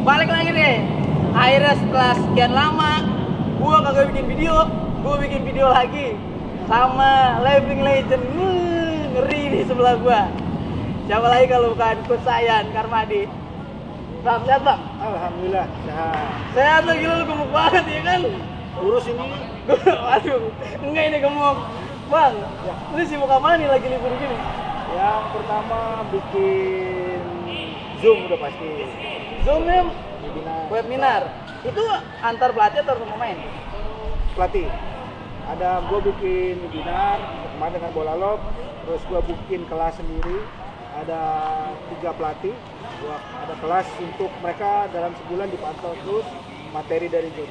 Balik lagi nih. Akhirnya setelah sekian lama, gua kagak bikin video, gua bikin video lagi sama Living Legend. Ngeri di sebelah gua. Siapa lagi kalau bukan Coach Sayan Karmadi. Bang, sehat bang? Alhamdulillah sehat. Sehat tuh, gila lu gemuk banget ya kan? Urus ini. Aduh, enggak ini gemuk. Bang, Ya. lu sibuk apa nih lagi libur gini? Yang pertama bikin Zoom udah pasti. Zoom-nya Webinar. webinar. Itu antar pelatih atau antar pemain? Pelatih. Ada gue bikin webinar kemarin dengan bola lob, terus gue bikin kelas sendiri. Ada 3 pelatih. Gua ada kelas untuk mereka dalam sebulan dipantau terus materi dari gue.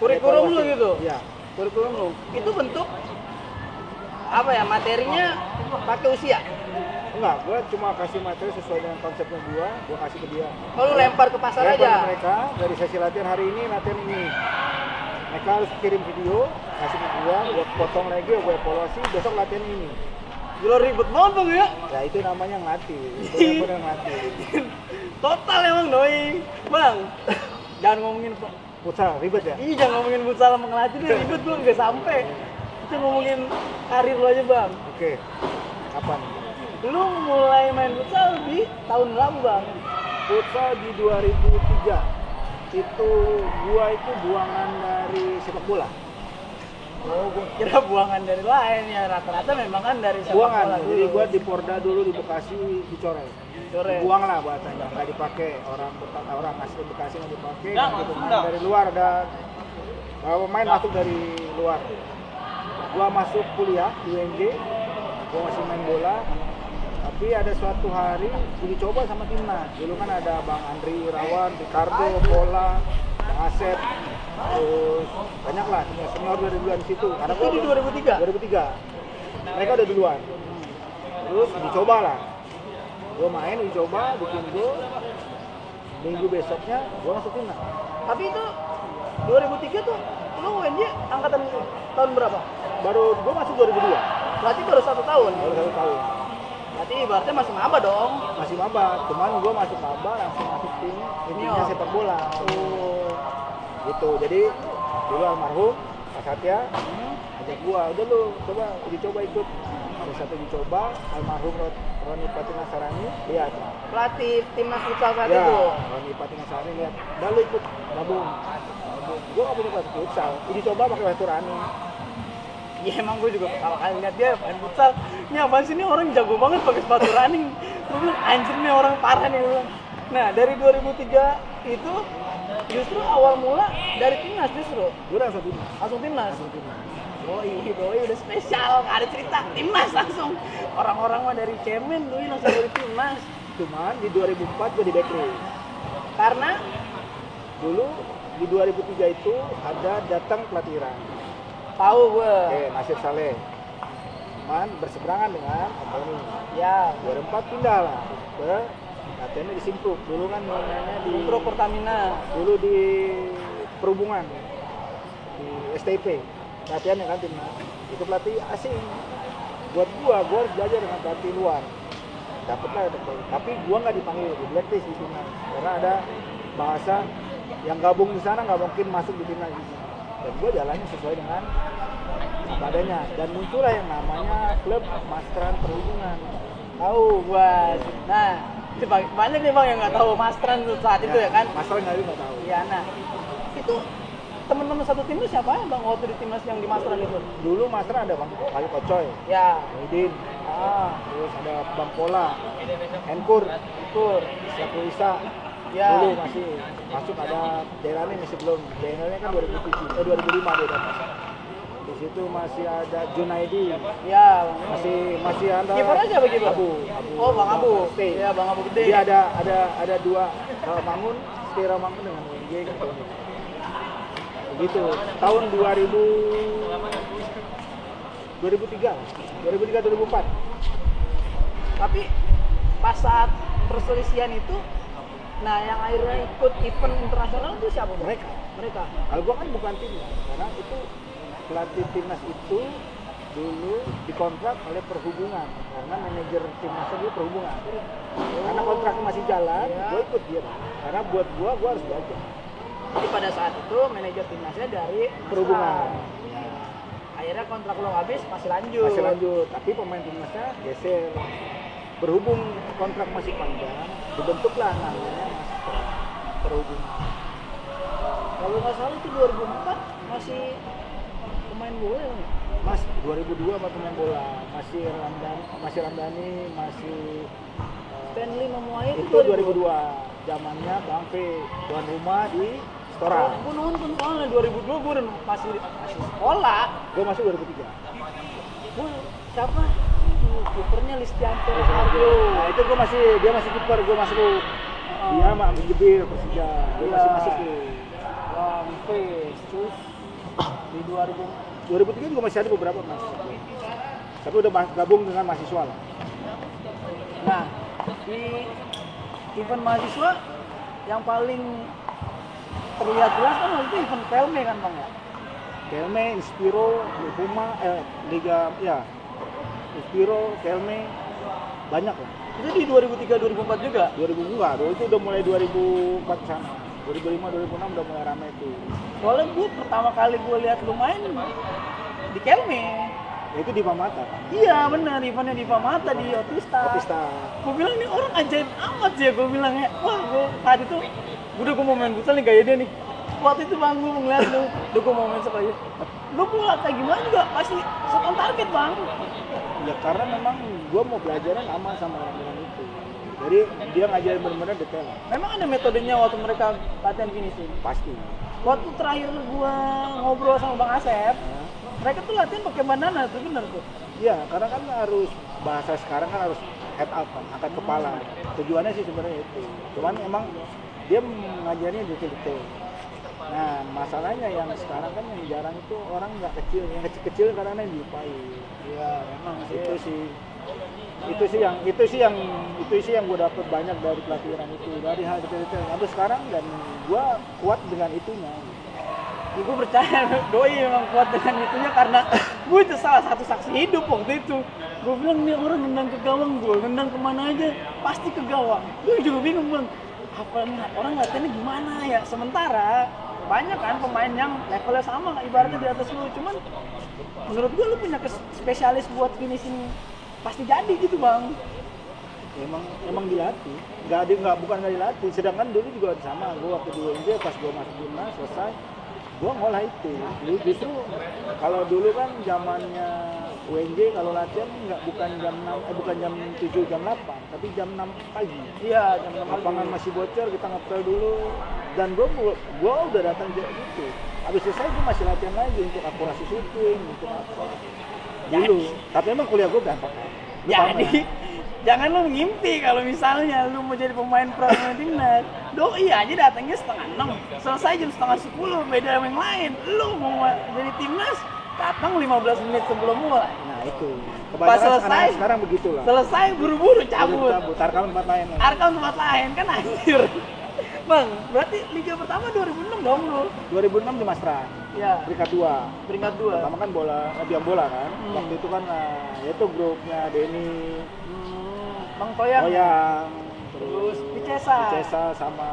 Kurikulum lu gitu? Iya. Kurikulum lu. Itu bentuk apa ya, materinya pakai usia? Enggak, gue cuma kasih materi sesuai dengan konsepnya gue kasih ke dia. Oh, lu lempar ke pasar Lempar aja? ke mereka dari sesi latihan hari ini, latihan ini. Mereka harus kirim video, kasih ke gue potong lagi, gue evaluasi, besok latihan ini. Gila ribet banget bang ya? Ya itu namanya ngelatih, benar-benar ngelatih. Total emang doi. Bang, jangan ngomongin Futsal, ribet ya? jangan ngomongin futsal sama ngelatih deh, ribet belum nggak sampai. Kita ngomongin karir lu aja bang. Oke, kapan? Lu mulai main futsal di tahun berapa bang? Futsal di 2003. Itu gua itu buangan dari sepak bola. Oh, gua kira buangan dari lain ya, rata-rata memang kan dari sepak Buangan, bola jadi dulu. gua di Porda dulu di Bekasi dicoret. Coret. Buang lah bahasanya, nggak dipakai orang asli Bekasi nggak dipakai. Nggak, Gitu. Main nggak. dari luar ada pemain masuk dari luar. Gua masuk kuliah di UNJ, gua masih main bola. Tapi ada suatu hari uji coba sama timnas. Dulu kan ada Bang Andri Irawan, Ricardo, Bola, Bang Asep, terus banyak lah senior dari duluan di situ. Karena Itu di 2003? 2003. Mereka udah duluan. Terus dicoba lah. Gue main, dicoba, bikin gol. Minggu besoknya gue masuk timnas. Tapi itu 2003 tuh lu UNJ angkatan tahun berapa? Baru gue masuk 2002. Berarti baru 1 tahun. Baru 1 tahun. Berarti ibaratnya masih maba dong. Masih maba, cuman gue masuk maba langsung masuk tim intinya sepak bola. Oh. Gitu. Jadi dulu almarhum Pak Satya ajak gue, udah lu coba ikut. Ada satu dicoba, almarhum Roni Patina Sarani lihat. Pelatih timnas futsal saat Ya, itu. Roni Patina Sarani lihat. Udah lu ikut gabung. Gue gak punya pelatih futsal. Uji coba pakai Wahyu Rani. Iya emang gue juga pertama kali lihat dia main futsal. Ini apaan sih, ini orang jago banget pakai sepatu running. Gue bilang anjir nih orang parah nih gue bilang. Nah dari 2003 itu justru awal mula dari timnas justru. Gue langsung timnas. Langsung timnas. Langsung timnas. Doi udah spesial, gak ada cerita timnas langsung. Orang-orang mah dari cemen, doi langsung dari timnas. Cuman di 2004 gue di backlist. Karena Dulu di 2003 itu ada datang pelatih Iran. tahu gue. Nasir Saleh. Cuman berseberangan dengan Antoni. Ya, 2004 pindah lah ke latihannya di Simpruk. Dulu kan mainnya di Pro Pertamina. dulu di perhubungan di STP. Latihannya kan timnas. Itu pelatih asing. Buat gua harus belajar dengan pelatih luar. Dapatlah, tapi gua nggak dipanggil di blacklist di timnas karena ada bahasa yang gabung di sana nggak mungkin masuk di timnas. Dan gua jalannya sesuai dengan apa adanya. Dan muncullah yang namanya klub Masteran Perhubungan. Tahu gua. Nah, itu banyak nih bang yang nggak tahu Masteran tuh saat itu ya kan. Masteran nggak tahu. Iya, nah itu teman-teman satu timnas siapa ya bang waktu di timnas yang di Masteran itu? Dulu Masteran ada Bang Bayu Kocoy, Ya, Muhyiddin, terus ada Bang Pola, Enkur, Syaku Isa. Ya. Dulu masih masuk, ada Jailani masih belum. Jailani kan 2005 dia datang. Di situ masih ada Junaidi, ya. masih ada Kipernya siapa kiper? Abu. Oh bang Abu. Stay. Iya bang Abu gede. Dia ada dua Mangun, Stira Mangun dengan UNJ gitu. Begitu. Tahun 2003 2004. Tapi pas saat perselisihan itu, nah yang akhirnya ikut event internasional itu siapa bang? Mereka. Kalau gua kan bukan timnas, karena itu pelatih timnas itu dulu dikontrak oleh Perhubungan karena manajer timnasnya dia Perhubungan. Karena kontrak masih jalan, Iya. gue ikut dia. Karena buat gue harus belajar. Jadi pada saat itu manajer timnasnya dari Perhubungan. Ya. Akhirnya kontrak lo habis masih lanjut. Masih lanjut, tapi pemain timnasnya geser. Berhubung kontrak masih panjang, dibentuklah namanya Master Perhubungan. Kalau nggak salah itu 2004 masih pemain bola ya? Mas 2002 apa pemain bola? Masih Ramdhani, masih Stanley Mamuaye itu 2002. Zamannya Bang P tuan rumah di Stora. Gue nonton soalnya 2002 gue masih sekolah. Gue masuk 2003. Gue siapa? Kipernya Listianto Harjo. Nah itu dia masih kiper, gue masuk. Dia mah ambil jebir Persija. Gue masih masuk tuh. Bang P terus di 2003 gue masih ada beberapa mas. Tapi udah gabung dengan mahasiswa lah. Nah, di event mahasiswa yang paling terlihat jelas kan waktu itu event Pelme kan Bang ya? Kelme, Inspiro, Puma, Liga, ya Inspiro, Kelme, banyak lah. Itu di 2003-2004 juga? 2000 enggak, itu udah mulai 2004 sana. 2005-2006 udah mulai ramai tuh. Soalnya gue pertama kali gue lihat lu main di Kelme. Ya, itu di Pamata kan? Iya benar, eventnya di Pamata di Otista. Gue bilang ini orang ajaib amat sih ya, gue bilang ya. Wah gue saat itu, udah gue mau main futsal nih gaya dia nih. Waktu itu bang gue ngeliat lu, udah gue mau main sekali. Lu bola kayak gimana juga pasti shot on target bang. Ya karena memang gue mau belajarnya lama sama orang-orang itu. Jadi dia ngajarin benar-benar detail. Memang ada metodenya waktu mereka latihan finishing? Pasti. Waktu terakhir gue ngobrol sama Bang Asep, mereka tuh latihan pakai banana tuh bener tuh. Iya, karena kan harus bahasa sekarang kan harus head up kan, angkat kepala. Tujuannya sih sebenarnya itu. Cuman emang dia ngajarnya detail-detail. Nah, masalahnya yang sekarang kan yang jarang itu orang nggak kecil, yang kecil-kecil karena yang dilupain. Iya, memang Itu sih yang gue dapet banyak dari pelatihan itu, dari hal detail-detail. Sampai sekarang dan gue kuat dengan itunya. Ya, gue percaya doi memang kuat dengan itunya karena gue itu salah satu saksi hidup waktu itu. Gue bilang nih orang nendang ke gawang, gue nendang kemana aja pasti ke gawang. Gue juga bingung bang, apa orang latihannya gimana ya? Sementara banyak kan pemain yang levelnya sama ibaratnya di atas lu, cuman menurut gue lu punya spesialis buat finishing pasti jadi gitu bang. Emang dilatih, bukan nggak dilatih. Sedangkan dulu juga sama, gue waktu di UNJ pas gue masuk timnas selesai, gue ngolah itu. Justru kalau dulu kan zamannya UNJ kalau latihan bukan jam 7 jam 8, tapi jam 6 pagi. Iya, jam 6 pagi. Lapangan masih bocor, kita ngepel dulu. Dan gue udah datang gitu. Habis selesai gue masih latihan lagi untuk akurasi shooting, untuk apa. Dulu. Tapi emang kuliah gue berantakan. Jadi jangan lu ngimpi kalau misalnya lu mau jadi pemain pro timnas. Doi aja datangnya 5:30, selesai jam 9:30, beda sama yang lain. Lu mau jadi timnas datang 15 menit sebelum mulai. Nah itu. Pas selesai sekarang begitulah. Selesai buru-buru cabut. Tarkam tempat lain. Tarkam tempat lain kan anjir. Bang, berarti liga pertama 2006 dong lu. 2006 di Mastra. Ya. Peringkat 2. Peringkat 2. Pertama kan biang bola kan. Waktu itu kan itu grupnya Denny, Bang Toyang, terus Picesa sama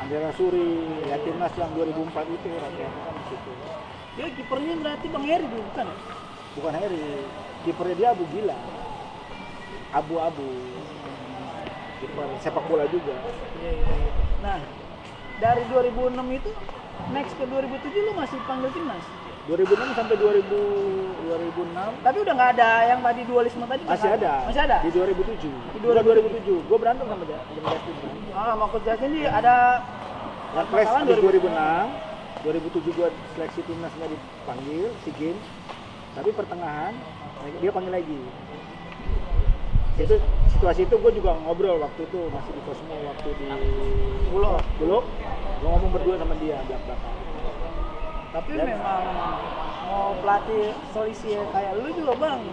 Andrea Suri, ya timnas yang 2004 itu rata-rata kan di situ. Dia kipernya berarti Bang Heri dulu bukan? Bukan Heri, kipernya dia Abu Gila. Abu-abu. Kiper sepak bola juga. Iya. Nah, dari 2006 itu next ke 2007 lu masih panggil timnas? 2006 sampai 2006 tapi udah nggak ada yang tadi dualisme tadi? Masih ada di 2007. Di 2007 gue berantem sama Justin. Sama Coach Justin ini ada yang clash di 2006 2007 gue seleksi timnas nggak dipanggil SEA Games, tapi pertengahan dia panggil lagi. Itu situasi itu gue juga ngobrol waktu itu masih di Cosmo, waktu di Bulog gue ngomong berdua sama dia belak-belakan. Tapi memang mau pelatih solusi kayak lu juga bang,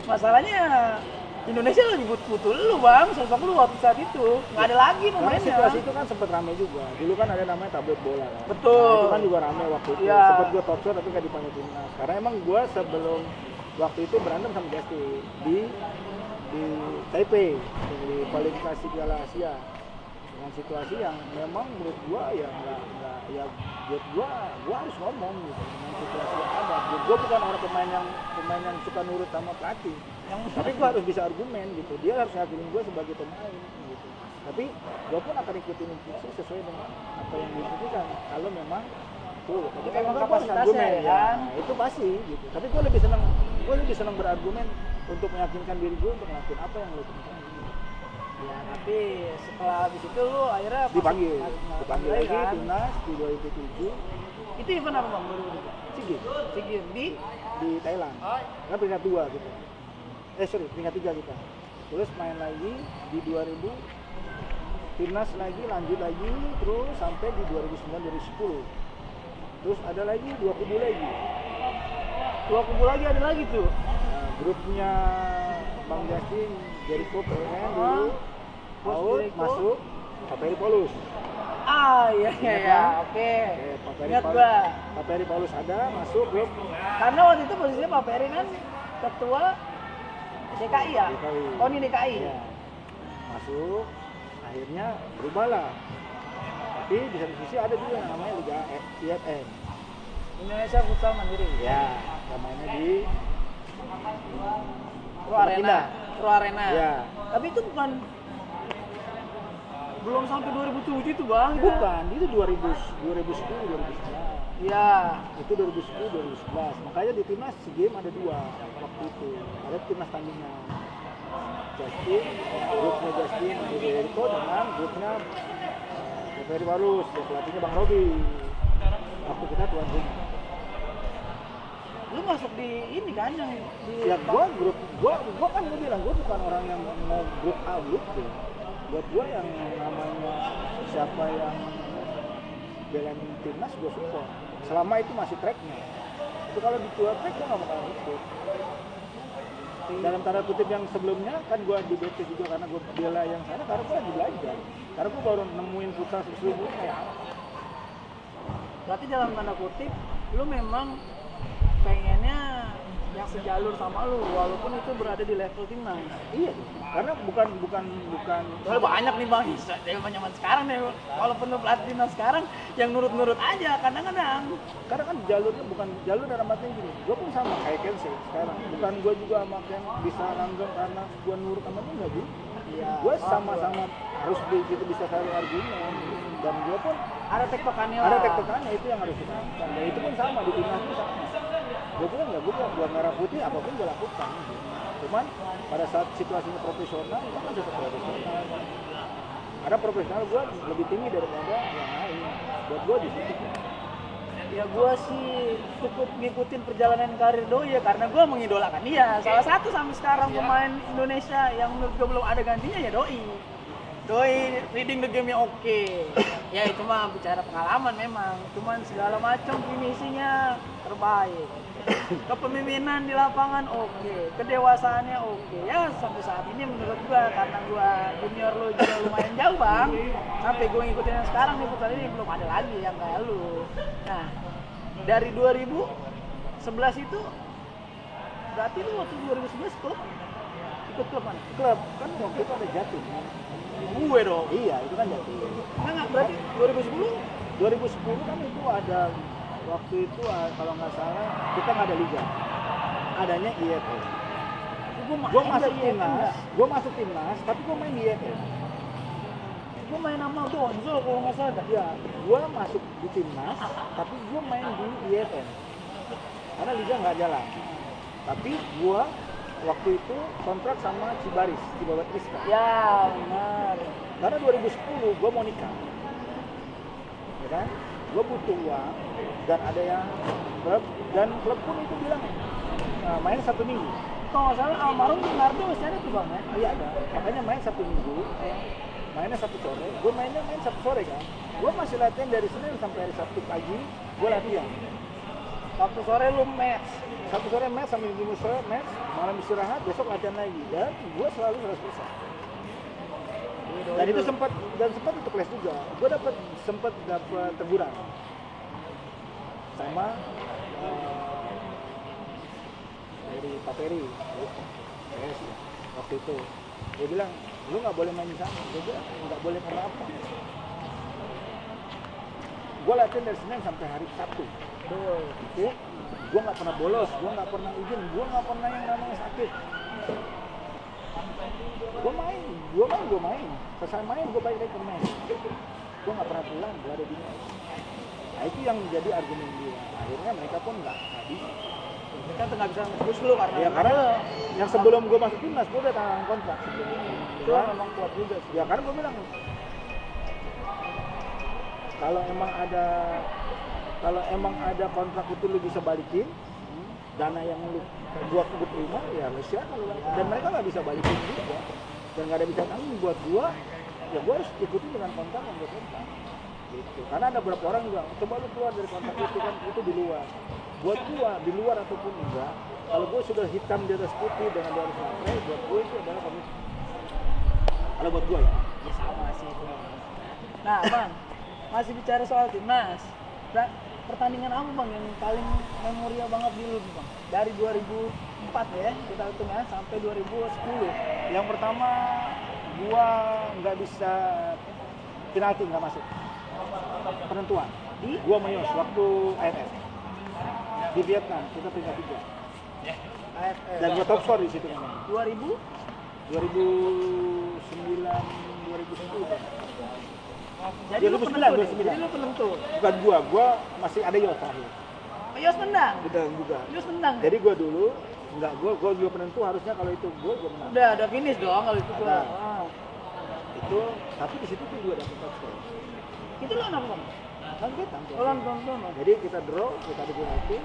masalahnya Indonesia lagi butuh lu bang, sosok lu waktu saat itu nggak ada lagi pemainnya. Situasi itu kan sempat ramai juga, dulu kan ada namanya tablet bola kan. Betul. Nah, itu kan juga ramai waktu itu, ya. Sempat gue top shot tapi nggak dipanggil timnas, karena emang gue sebelum waktu itu berantem sama Justin di di Taipei di kualifikasi Piala Asia dengan situasi yang memang menurut gua ya nggak ya buat gua harus ngomong gitu dengan situasi yang ada. Gua bukan orang pemain yang suka nurut sama pelatih, tapi gua harus bisa argumen gitu. Dia harus yakinin gua sebagai pemain gitu. Tapi gua pun akan ikutin instruksi sesuai dengan apa yang diinstruksikan. Kalau memang tuh, tapi kalau memang gua harus kapasitasnya argumen ya kan? ya itu pasti gitu. Tapi gua lebih senang berargumen untuk meyakinkan diri gua untuk ngelakuin apa yang lo tunjukkan. Ya, tapi setelah habis itu lu akhirnya dipanggil lagi kan? timnas di 2007. Itu event apa bang? 2007? SEA Games di Thailand. Kan peringkat 2 gitu. Peringkat 3 kita. Terus main lagi di 2000 timnas lagi lanjut lagi terus sampai di 2009 2010. Terus ada lagi 2 kubu lagi ada lagi tuh. Nah, grupnya Bang Justin, Jericho PN dulu, Paul masuk, Paperi Paulus. Iya, oke. Ingat gua. Paperi Paulus ada masuk grup. Karena waktu itu posisinya Pak Peri kan ketua DKI ya. Oh ini DKI. Ya. Masuk, akhirnya berubahlah. Tapi di satu sisi ada juga yang namanya Liga IFN. Indonesia Futsal Mandiri. Ya, namanya di Pro Arena. Ya. Tapi itu bukan belum sampai 2007 itu bang. Bukan, itu 2010 2011. Iya. Itu 2010 2011. Makanya di timnas SEA Games ada 2 waktu itu. Ada timnas tandingan. Grupnya Justin Jericho dengan grupnya Ferry Walus, pelatihnya Bang Robi. Waktu kita tuan rumah. Lu masuk di ini kan yang di ya gua kan gua bilang gua bukan orang yang mau grup A grup B. Buat gua yang namanya siapa yang belain timnas gua support. Selama itu masih tracknya. Itu kalau di luar track gua nggak bakal ikut. Dalam tanda kutip yang sebelumnya kan gua di BT juga karena gua bela yang sana karena gua lagi belajar. Karena gua baru nemuin futsal sesungguhnya kayak apa. Berarti dalam tanda kutip lu memang pengennya yang sejalur sama lu walaupun itu berada di level timnas. Iya, karena bukan Soalnya banyak nih bang, zaman sekarang nih walaupun lu pelatih timnas sekarang yang nurut-nurut aja kadang-kadang. Karena kan jalurnya bukan jalur dalam artian gini. Gue pun sama kayak Kensei sekarang. Bukan gue juga sama yang bisa langgeng karena gue nurut sama dia enggak gitu. Iya. Gue sama-sama harus gitu bisa saling argumen. Dan gue pun ada tektokannya lah. Ada tektokannya itu yang harus kita lakukan. Dan itu pun sama di timnas pun sama. Gue bilang enggak, gue bilang buat merah putih apapun gue lakukan. Cuman pada saat situasinya profesional, itu kan tetap profesional. Ada profesional gue lebih tinggi daripada yang lain. Buat gue di situ. Ya gue sih cukup ngikutin perjalanan karir Doi ya karena gue mengidolakan dia. Salah satu sampai sekarang pemain Indonesia yang menurut gue belum ada gantinya ya Doi. Doi reading the game-nya oke. Ya itu mah bicara pengalaman memang. Cuman segala macam finishingnya terbaik. Kepemimpinan di lapangan oke. Kedewasaannya oke. Ya sampai saat ini menurut gue karena gue junior lu juga lumayan jauh bang. Sampai gue ngikutin yang sekarang nih putar ini belum ada lagi yang kayak lu. Nah dari 2011 itu berarti lu waktu 2011 klub ikut klub mana? Klub kan waktu itu ada Jatim. Gue dong. Iya, itu kan Jatim. Enggak, berarti 2010 kan itu ada waktu itu kalau nggak salah kita nggak ada liga. Adanya IFN. Gue masuk timnas, tapi gue main di IFN. Gue main sama Gonzol kalau nggak salah. Ya, gue masuk di timnas, tapi gue main di IFN. Karena liga nggak jalan. Tapi gue waktu itu kontrak sama Cibaris, Cibabat Rizka. Ya, benar. Karena 2010 gue mau nikah, ya kan? Gue butuh uang dan ada yang klub pun itu bilang main 1 minggu. Kalau nggak salah almarhum Nardo masih ada tuh bang ya? Iya ada, makanya main 1 minggu, mainnya 1 sore. Gue main 1 sore kan. Gue masih latihan dari Senin sampai hari Sabtu pagi, gue latihan. Sabtu sore lu match. Sabtu sore match, sampai minggu sore match, malam istirahat, besok latihan lagi. Dan gue selalu 100%. Dan itu sempat untuk les juga. Gue sempat dapat teguran sama dari Pak Peri. waktu itu. Dia bilang, lu nggak boleh main di sana. Gue bilang, nggak boleh karena apa? Gue latihan dari Senin sampai hari Sabtu. Oke? Gue nggak pernah bolos, gue nggak pernah izin, gue nggak pernah yang namanya sakit. Gue main. Selesai main, gue balik lagi ke main. Gue nggak pernah pulang, gue ada di mes. Nah itu yang menjadi argumen dia. Akhirnya mereka pun nggak bisa. Mereka tuh nggak bisa ngurus lu karena Karena yang sebelum gue masuk timnas, gue udah tanda kontrak sebelumnya. itu memang kuat juga sih. Ya karena gue bilang, kalau emang ada kontrak itu lu bisa balikin, dana yang gua terima ya lu silakan lu balikin. Dan mereka nggak bisa balikin juga, dan nggak ada bisa tanggung buat gua. Ya gua harus ikutin dengan kontrak yang gua kontrak. Gitu. Karena ada beberapa orang juga, coba lu keluar dari kontrak itu kan itu di luar. Buat gua di luar ataupun enggak, kalau gua sudah hitam di atas putih dengan dia harus ngapain, buat gua itu adalah komitmen. Kalau buat gua ya. Ya sama sih itu. Nah bang, masih bicara soal timnas. Pertandingan apa bang yang paling memorial banget di lu bang? Dari 2004 ya kita hitung ya sampai 2010. Yang pertama gua nggak bisa penalti, nggak masuk penentuan di gua Mayos waktu AFF di Vietnam, kita peringkat 3 dan gua top score di situ memang 2009 2010. Jadi lu penentu. Jadi lu penentu. Bukan gua masih ada Yos terakhir. Yos menang. Menang juga. Yos menang. Jadi gua dulu gua juga penentu, harusnya kalau itu gua menang. Udah finish dong kalau itu gua. Itu tapi di situ tuh gua dapet top score. Itu lo apa bang? Kan kita Tonton. Jadi kita draw, kita ada penalti.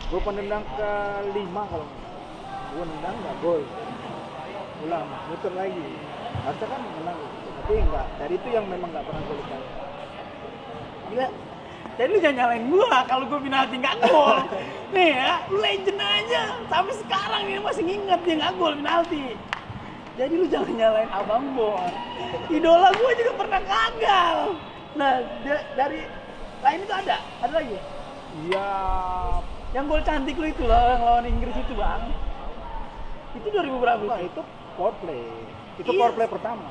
Gua penendang ke 5 kalau nggak salah. Gua nendang nggak gol. Ulang, muter lagi. Harusnya kan menang. Tapi enggak, dari itu yang memang nggak pernah gue lupa. Gila. Jadi lu jangan nyalain gua kalau gua penalti nggak gol. Nih ya, lu legend aja. Sampai sekarang ini masih nginget dia nggak gol penalti. Jadi lu jangan nyalain Abang Bor. Idola gua juga pernah gagal. Nah, dari lain itu ada lagi? Iya. Yang gol cantik lu itu loh, yang lawan Inggris itu bang. Itu 2000 berapa? Nah, itu power play. Itu Iya. power play pertama.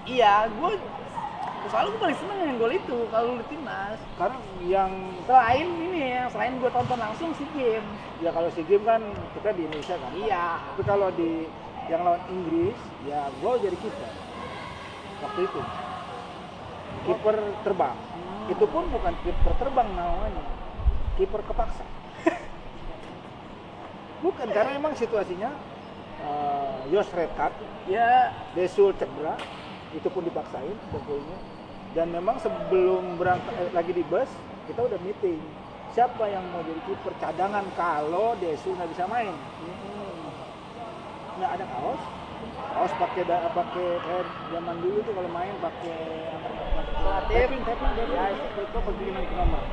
Iya, soalnya gue paling seneng yang gol itu kalau lu di timnas. Karena yang Selain gue tonton langsung SEA Games. ya kalau SEA Games kan kita di Indonesia kan. Iya. Tapi kalau di yang lawan Inggris, ya gue jadi kiper. Waktu itu. Kiper terbang. Itu pun bukan kiper terbang namanya. Kiper kepaksa. Bukan, karena emang situasinya Yos red card. Ya, Desul cedera, itu pun dipaksain pokoknya. Dan memang sebelum berangkat lagi di bus, kita udah meeting. Siapa yang mau jadi kiper cadangan kalau Desul nggak bisa main? Nggak ada kaos pakai kayak zaman dulu tuh kalau main pakai taping ya itu perginan ke nomor.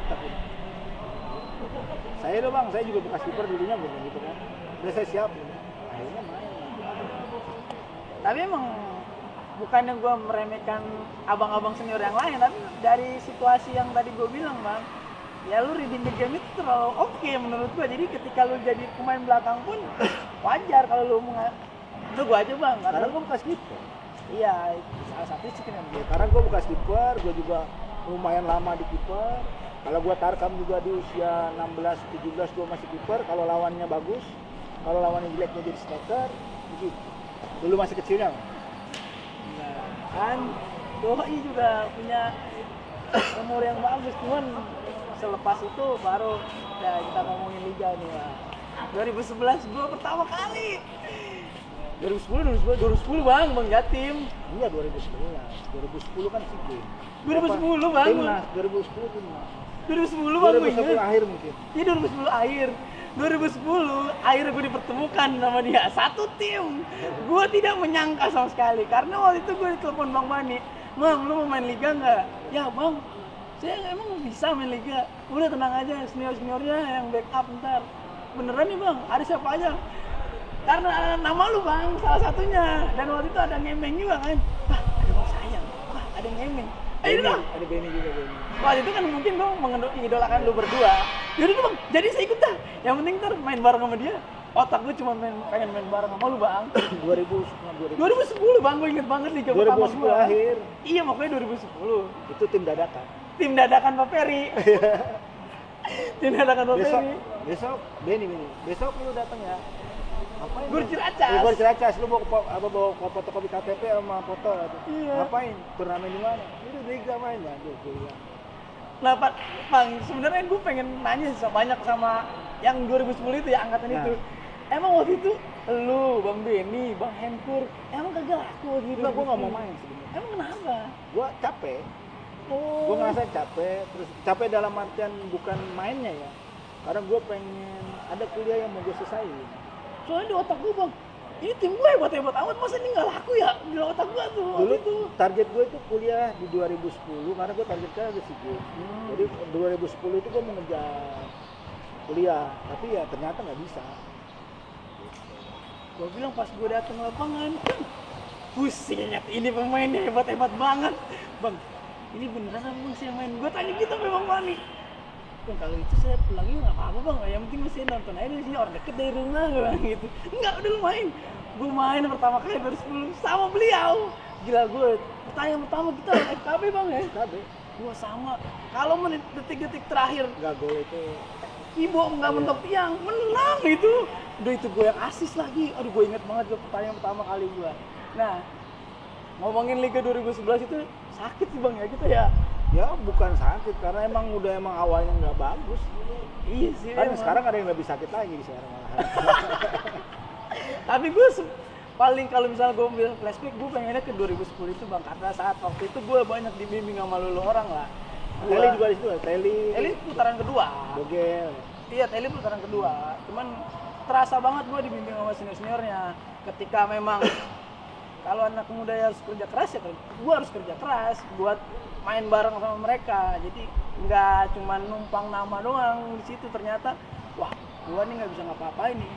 Saya dong bang, saya juga bekas kiper dulunya gitu kan. Udah saya siap, akhirnya main. tapi emang bukannya gue meremehkan abang-abang senior yang lain, tapi dari situasi yang tadi gue bilang bang, ya lu reading the game itu terlalu oke menurut gue. Jadi ketika lu jadi pemain belakang pun wajar kalau lu itu gue aja bang, Karena gue bekas kiper. iya salah satu sih kan Ya, karena gue bekas kiper, gue juga lumayan lama di kiper. Kalau gue tarkam juga di usia 16-17 gue masih kiper. Kalau lawannya bagus, kalau lawannya jeleknya jadi striker, begitu. Dulu masih kecilnya. nah, kan Doi juga punya umur yang bagus, cuman selepas itu baru ya kita ngomongin liga nih lah. 2011 gue pertama kali 2010 bang Jatim. Iya 2010 kan SEA Games. 2010 bang. Timnas 2010 timnas. 2010 bang gue 2010 ingat. akhir mungkin. Iya 2010 akhir. 2010 akhirnya gue dipertemukan sama dia satu tim. Gue tidak menyangka sama sekali karena waktu itu gue telepon Bang Mani, "Bang, lu mau main liga nggak?" "Ya bang, saya emang bisa main liga." "Udah tenang aja, seniornya yang backup ntar." "Beneran nih bang, ada siapa aja?" "Karena nama lu bang, salah satunya." Dan waktu itu ada ngemeng juga kan. "Wah, ada Bang Sayang. Wah, ada ngemeng. Ayo dong." Ada Benny juga Benny. Waktu itu kan mungkin gue mengidolakan lu berdua. Yaudah dong bang, jadi saya ikut dah. Yang penting ntar main bareng sama dia. otak gue cuma pengen main bareng sama lu bang. 2010 Bang, gue inget banget liga pertama 2010 gue. akhir. Iya makanya 2010. Itu tim dadakan. Tim dadakan Pak Peri. Tim dadakan Pak Besok, Peri. besok Benny. Besok lu datang ya. Ngapain? Gue di Ciracas. Gue di Ciracas. Lu bawa fotokopi KTP sama foto. Iya. Ngapain? Turnamen di mana? Itu liga main ya. Aduh, gue. Nah, Bang, sebenarnya gue pengen nanya banyak sama yang 2010 itu ya, angkatan Nah. itu. Emang waktu itu lu, Bang Benny, Bang Henkur, emang kagak laku waktu itu? Enggak, gue nggak mau main sebenarnya. Emang kenapa? Gue capek. Oh. Gue ngerasa capek. Terus capek dalam artian bukan mainnya ya. Karena gue pengen ada kuliah yang mau gue selesaiin. Soalnya di otak gue, Bang, ini tim gue hebat-hebat amat, masa ini nggak laku ya? Di otak gue tuh waktu Dulu itu. target gue itu kuliah di 2010 karena gue targetnya ada SEA Games. Jadi 2010 itu gue mau ngejar kuliah, tapi ya ternyata nggak bisa. Gue bilang pas gue datang lapangan, pusing ingat ini pemainnya hebat-hebat banget. Bang, ini beneran apa bang saya main? Gue tanya gitu memang panik. Bang, kalau itu saya pulangnya nggak apa-apa bang, yang penting masih nonton aja di sini, orang deket dari rumah gue bilang gitu. Enggak, udah lu main. Gue main pertama kali 2010 sama beliau. Gila, gue pertanyaan pertama kita FKB bang ya. KB Gue sama. Kalau menit detik-detik terakhir nggak gol itu. Ibu nggak mentok tiang, menang itu. Udah itu gue yang asis lagi. Aduh, gue inget banget gue pertanyaan pertama kali gue. Nah, ngomongin Liga 2011 itu sakit sih bang ya kita ya. Ya bukan sakit karena emang awalnya nggak bagus. Iya sih. Kan emang. sekarang ada yang lebih sakit lagi sekarang malahan. Tapi gue paling kalau misalnya gue bilang flashback, gue pengennya ke 2010 itu bang, karena saat waktu itu gue banyak dibimbing sama lulu orang lah. Teli juga di situ, Teli putaran kedua. Bogel. Iya, Teli putaran kedua. Cuman terasa banget gue dibimbing sama senior-seniornya. Ketika memang kalau anak muda harus kerja keras ya, gue harus kerja keras buat main bareng sama mereka. Jadi nggak cuma numpang nama doang di situ. Ternyata, wah, gue nih nggak bisa ngapa-ngapain nih.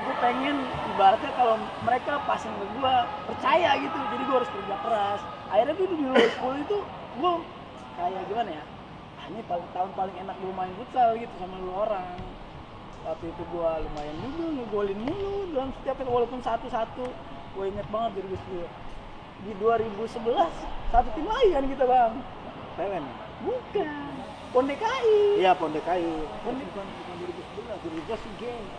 Gue pengen ibaratnya kalau mereka pasang ke gue percaya gitu. Jadi gue harus kerja keras. Akhirnya gue di 2010 itu gue kayak gimana ya? Ini tahun paling enak gue main futsal gitu sama lu orang. Waktu itu gue lumayan juga ngegolin mulu dalam setiap walaupun satu-satu. Gue inget banget 2010. Di 2011 satu tim lagi kan kita bang. PLN. Bukan. Pon DKI. Iya, Pon DKI. Pon Bukan 2011 SEA Games.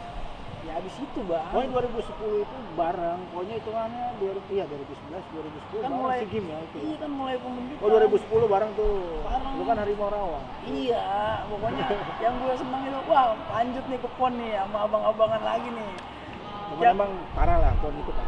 Ya abis itu bang. Pokoknya 2010 itu bareng, pokoknya hitungannya 2011, 2010 Kan bareng mulai SEA Games ya itu. Iya kan mulai pembentukan. Oh 2010 bareng tuh. Bareng. Lu kan Harimau Rawa. Iya, pokoknya yang gue senang itu, wah lanjut nih ke pon nih sama abang-abangan lagi nih. Cuman emang parah lah Pon itu kan.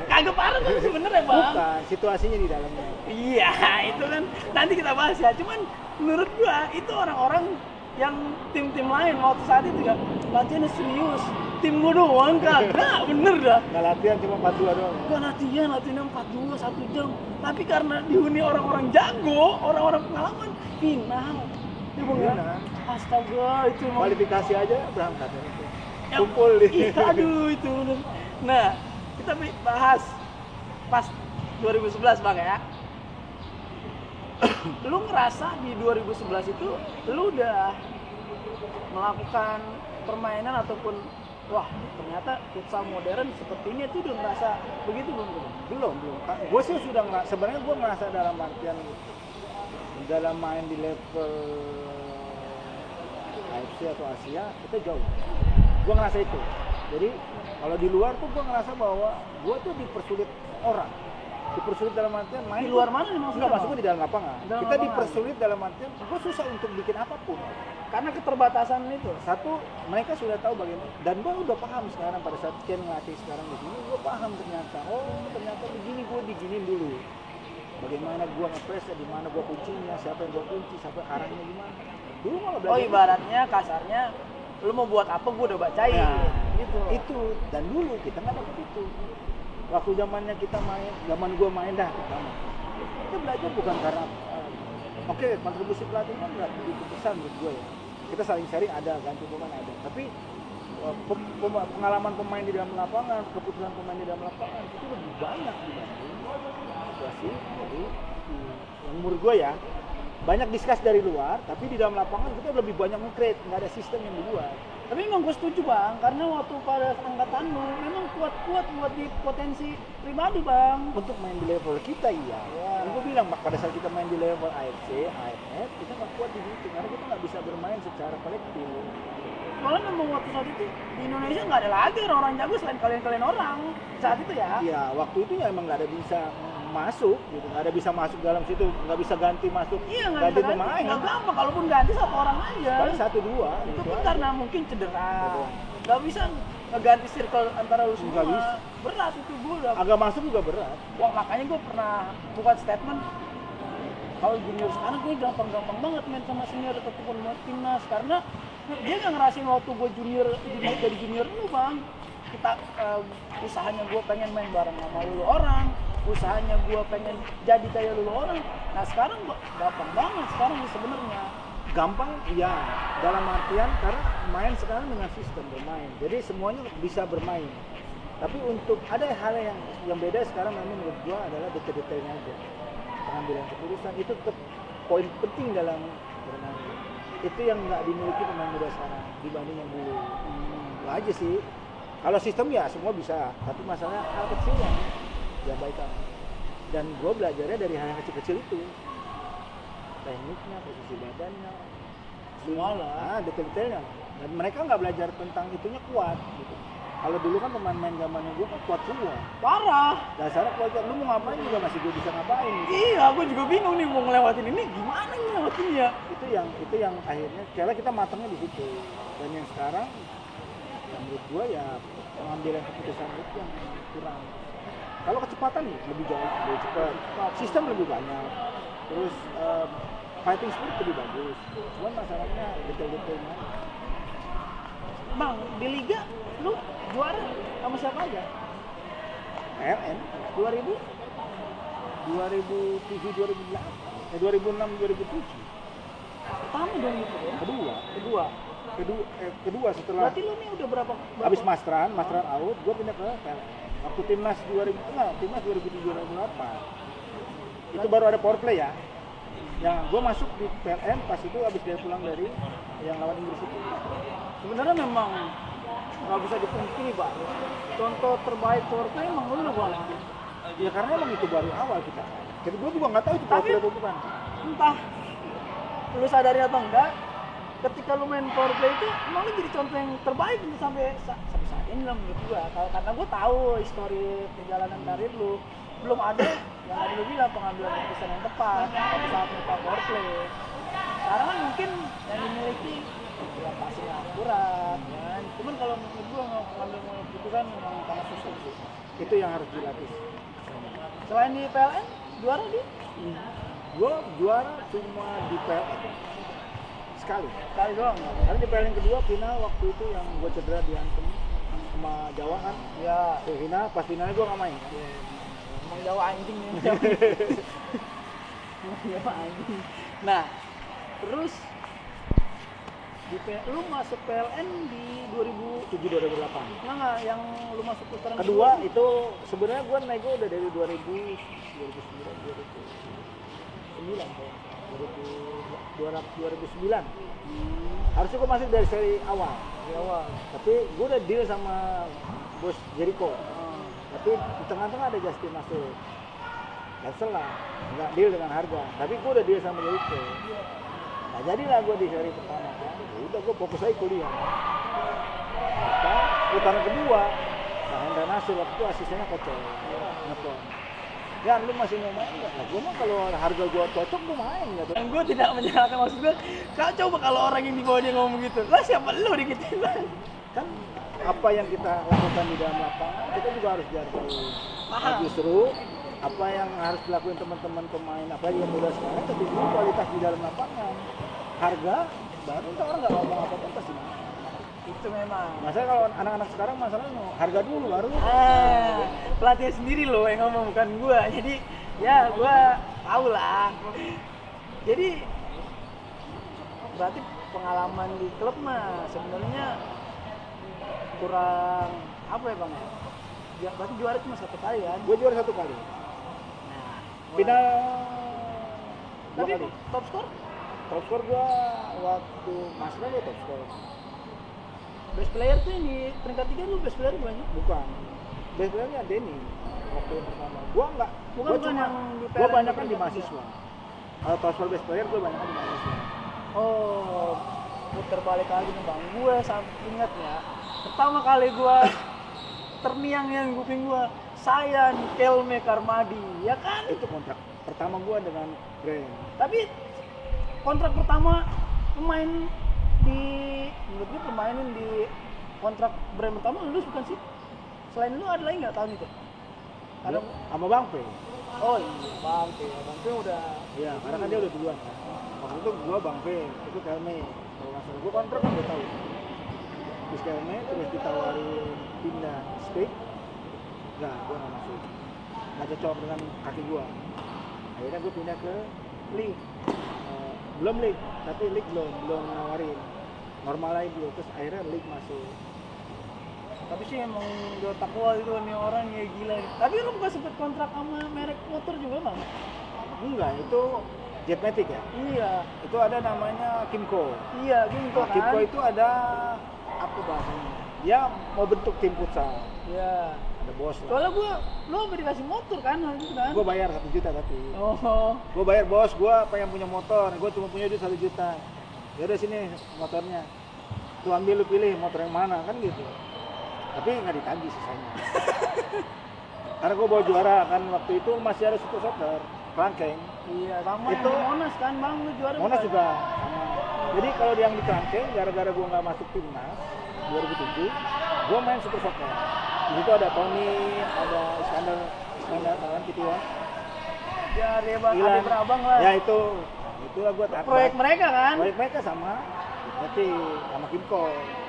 Kagak parah kan sebenarnya bang. Bukan, situasinya di dalamnya. Iya, itu kan nanti kita bahas ya. Cuman menurut gua itu orang-orang yang tim-tim lain waktu saat itu ya latihannya serius. Tim gua doang kagak, bener dah. Nggak latihan cuma 42 doang. Gua latihan 42 1 jam. Tapi karena dihuni orang-orang jago, orang-orang pengalaman, final. Ya bang ya. Final. Astaga, itu emang Kualifikasi aja berangkat ya. yang- Kumpul di. Iya, aduh itu. Nah, kita bahas pas 2011 bang ya. Lu ngerasa di 2011 itu lu udah melakukan permainan ataupun wah ternyata futsal modern seperti ini tuh udah ngerasa begitu belum? Belum. Gue sih sudah nggak. Sebenarnya gue ngerasa dalam artian dalam main di level AFC atau Asia kita jauh. Gue ngerasa itu. Jadi kalau di luar tuh gue ngerasa bahwa gue tuh dipersulit orang. Dipersulit dalam artian main Di luar mana nih maksudnya? Enggak, maksudnya di dalam lapangan. Dalam Kita lapangan. dipersulit dalam artian gue susah untuk bikin apapun. Karena keterbatasan itu. Satu, mereka sudah tahu bagaimana, dan gue udah paham sekarang pada saat Ken ngelatih sekarang di sini, gue paham ternyata. Oh, ternyata begini, gue diginin dulu. Bagaimana gue ngepres, di mana gue kuncinya, siapa yang gue kunci, siapa arahnya gimana. Dulu malah belajar. Oh ibaratnya kasarnya lu mau buat apa gue udah bacain. Ya, Gitu. itu, dan dulu kita nggak dapet itu. Waktu zamannya kita main, zaman gue main dah pertama. Kita belajar bukan karena oke, kontribusi pelatih kan begitu besar menurut gue ya. Kita saling sharing ada, ganti pemain ada. Tapi pengalaman pemain di dalam lapangan, keputusan pemain di dalam lapangan itu lebih banyak dibanding situasi dari yang menurut gue ya. banyak discuss dari luar, tapi di dalam lapangan kita lebih banyak nge-create, nggak ada sistem yang dibuat. Tapi memang gue setuju bang, karena waktu pada angkatan lu memang kuat-kuat buat di potensi pribadi bang. Untuk main di level kita iya. Dan gue bilang pada saat kita main di level AFC, AFF, kita nggak kuat di situ karena kita nggak bisa bermain secara kolektif. Soalnya memang waktu saat itu di Indonesia nggak ada lagi orang jago selain kalian orang saat itu ya. Iya, waktu itu ya emang nggak ada bisa masuk gitu, nggak ada bisa masuk dalam situ, nggak bisa ganti masuk. Iya nggak bisa ganti, nggak gampang. Kalaupun ganti satu orang aja. Paling 1-2. Itu pun karena mungkin cedera. Nggak bisa ngeganti circle antara lu semua. Nggak bisa. Berat itu gue udah. Agak masuk juga berat. Wah makanya gue pernah buat statement. Kalau junior sekarang kayaknya gampang-gampang banget main sama senior ataupun buat timnas karena dia nggak ngerasain waktu gue junior jadi junior dulu bang. Kita usahanya gue pengen main bareng sama lu orang, usahanya gue pengen jadi kayak lu orang. Nah sekarang gampang banget sekarang sebenarnya. Gampang iya, dalam artian karena main sekarang dengan sistem bermain, jadi semuanya bisa bermain. Tapi untuk ada hal yang beda sekarang memang menurut gua adalah detail-detailnya aja. Pengambilan keputusan itu tetap poin penting dalam bermain. Itu yang nggak dimiliki pemain muda sekarang dibanding yang dulu. Itu aja sih. Kalau sistem ya semua bisa, tapi masalahnya hal kecil yang diabaikan. Dan gua belajarnya dari hal yang kecil-kecil itu. Tekniknya, posisi badannya, semua lah, detail-detailnya. Dan mereka nggak belajar tentang itunya kuat gitu. Kalau dulu kan pemain-pemain zamannya gue kan kuat semua. Parah. Dasarnya kuat, lu mau ngapain juga masih gue bisa ngapain. Gitu. Iya, gue juga bingung nih mau ngelewatin ini gimana nih ngelewatinnya. Itu yang akhirnya karena kita matangnya di situ. Dan yang sekarang yang menurut gue ya pengambilan keputusan itu yang kurang. Kalau kecepatan nih lebih jauh, lebih cepat, sistem lebih banyak, terus fighting spirit lebih bagus. Cuman masalahnya detail-detailnya. Bang, di liga lu juara sama siapa aja? PLN 2000? 2007 2008 2006 2007 Pertama dong itu ya? kedua setelah Berarti lu nih udah berapa? habis masteran out gue pindah ke PLN waktu timnas 2007 2008 itu baru ada power play ya yang gue masuk di PLN pas itu habis dia pulang dari yang lawan Inggris itu. Sebenarnya memang nggak bisa dipungkiri Pak. Contoh terbaik power play emang lu Bang. Ya karena emang itu baru awal kita. Jadi gue juga nggak tahu itu power play atau bukan. Entah lu sadari atau enggak, ketika lu main power play itu emang lu jadi contoh yang terbaik gitu sampai saat ini lah menurut gua. Karena gua tahu histori perjalanan karir lu belum ada yang tadi lu bilang pengambilan keputusan yang tepat pada saat lu power play. Sekarang kan mungkin yang dimiliki ya passing akurat kan. Cuman kalau menurut gua mengambil keputusan memang sangat susah sih. Itu yang harus dilatih. Selain di PLN, juara di? Gue juara cuma di PLN sekali doang. Karena di PLN kedua final waktu itu yang gue cedera diantem sama Jawa kan. Ya. Final, pas finalnya gue nggak main. Kan? Emang Jawa anjing nih. Jawa anjing. Nah, terus lu masuk PLN di 2007-2008. Enggak, yang lu masuk putaran kedua itu sebenarnya gue nego udah dari 2009 harusnya gue masuk dari seri awal tapi gue udah deal sama bos Jericho tapi di tengah-tengah ada Justin masuk cancel lah, nggak deal dengan harga tapi gue udah deal sama Jericho. Nah jadilah gue di seri pertama kan, udah gue fokus aja kuliah. Putaran kedua, nah Hendra Nasir waktu itu asistennya kocok, nelfon. Ya lu masih mau main nggak? Nah, gue mah kalau harga gue cocok gue main gitu. Yang gue tidak menyalahkan maksud gue, kau coba kalau orang yang di bawah dia ngomong gitu, lah siapa lu digituin bang? Kan apa yang kita lakukan di dalam lapangan kita juga harus dihargai. Nah, justru apa yang harus dilakukan teman-teman pemain apalagi yang muda sekarang ketika kualitas di dalam lapangan harga baru orang nggak ngomong apa-apa pasti itu memang masalah kalau anak-anak sekarang masalahnya harga dulu baru pelatih sendiri loh yang ngomong bukan gua jadi ya gua tahu lah jadi berarti pengalaman di klub mah sebenarnya kurang apa ya bang ya berarti juara cuma satu kali kan gua juara satu kali final Tapi kali. top score? Top skor gua waktu Masra gua top skor. Best player tuh yang di peringkat 3 lu best player banyak? Bukan. Best playernya Denny waktu yang pertama. Gua enggak. Bukan yang di Gua PLN banyak kan di peringkat mahasiswa. Kalau top skor best player gua banyak kan di mahasiswa. Oh, puter balik lagi nih bang. Gue ingatnya pertama kali gue terniang yang kuping gue Sayan Kelme Karmadi, ya kan? Itu kontrak pertama gua dengan brand. Tapi kontrak pertama pemain di menurut gue pemainin di kontrak brand pertama lu bukan sih? Selain lu ada lagi nggak tahun itu? Ada Sama Bang P. Oh iya, Bang P udah. Iya, karena kan dia udah duluan kan. Waktu itu gua Bang P, itu Kelme. Kalau nggak salah, gua kontrak kan 2 tahun. Terus Kelme terus ditawarin pindah Steak. Nah, gua nggak masuk. Nggak cocok dengan kaki gua. Akhirnya gua pindah ke Link. Belum Link, tapi Link belum nawarin. Normal lagi dulu, terus akhirnya Link masuk. Tapi sih emang di otak gua itu nih orang ya gila. Tapi lu bukan sempet kontrak sama merek motor juga bang? Enggak, itu Jetmatic ya? Iya. Itu ada namanya Kimco. Iya, gitu Nah, kan? Kimco itu ada apa bahasanya? Dia mau bentuk tim futsal. Iya. Ada bos lah. Soalnya lu sampai dikasih motor kan hal itu kan? Gue bayar 1 juta tapi. Oh. Gue bayar bos, gue pengen punya motor. Gue cuma punya duit 1 juta. Ya udah sini motornya. Tuh ambil lu pilih motor yang mana kan gitu. Tapi nggak ditagih sisanya. Karena gue bawa juara kan waktu itu masih ada Super Soccer, Kerangkeng. Iya, sama Itu- yang di Monas kan bang, lu juara Monas bukan? juga sama. Jadi kalau yang di Kerangkeng, gara-gara gue nggak masuk timnas 2007, gue main Super Soccer. Di situ ada Tony, ada Iskandar kan gitu ya. Ya, dia bang, Ilan. adik berabang lah. Ya itulah gue tarik. Proyek mereka kan? Proyek mereka sama sama Kimco.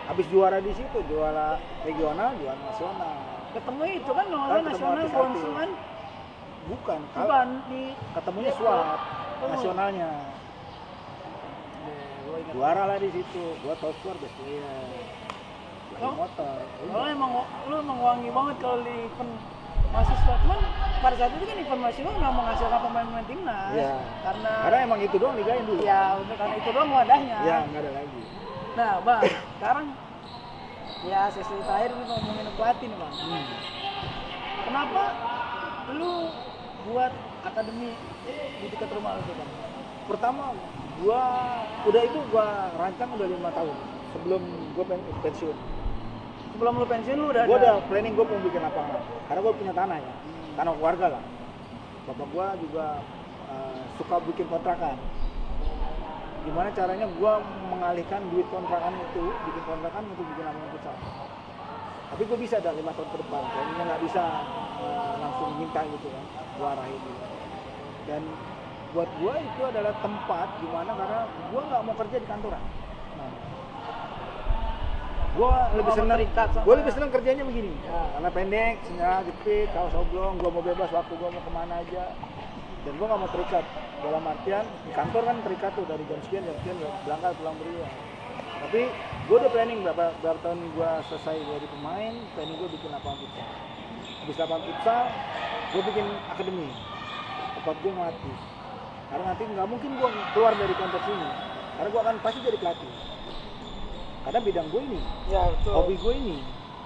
Habis juara di situ, juara regional, juara nasional. Ketemu itu kan kalau Kan nggak ketemu nasional artis-artis. Bonsu kan? Bukan, Bukan di ketemunya Depok. SWAT Oh. nasionalnya. Iya, gua ingat. Juara lah di situ. Gua top score best player. Lagi Oh. motor. Kalau emang lu emang wangi banget kalau di event mahasiswa. Cuman pada saat itu kan event mahasiswa nggak menghasilkan pemain-pemain timnas. Iya. Karena emang itu doang ligain dulu. ya udah karena itu doang wadahnya. Ya, nggak ada lagi. Nah bang, sekarang ya sesi terakhir nih ngomongin pelatih nih bang. Kenapa lu buat akademi di dekat rumah lu tuh bang? Pertama, gua rancang udah 5 tahun sebelum gua pensiun. Sebelum lu pensiun lu udah Gua ada? udah planning gua mau bikin lapangan. Karena gua punya tanah ya. Tanah keluarga lah. Bapak gua juga suka bikin kontrakan. Gimana caranya gua mengalihkan duit kontrakan itu, bikin kontrakan untuk bikin lapangan futsal. Tapi gue bisa ada 5 tahun ke depan, kayaknya nggak bisa langsung minta gitu kan, gue arahin gitu. Dan buat gue itu adalah tempat gimana karena gue nggak mau kerja di kantoran. Nah, gue lebih mau senang, terikat sama- gue lebih senang kerjanya begini, Ya. karena pendek, senang, jepit, kaos oblong, gue mau bebas waktu gue mau kemana aja. Dan gue nggak mau terikat, dalam artian di kantor kan terikat tuh dari jam sekian berangkat pulang beriang. Tapi gue udah planning berapa tahun gue selesai jadi pemain, planning gue bikin lapangan futsal. Habis lapangan futsal, gue bikin akademi, tempat gue ngelatih. Karena nanti nggak mungkin gue keluar dari konteks ini, karena gue akan pasti jadi pelatih. Karena bidang gue ini, Ya betul. hobi gue ini,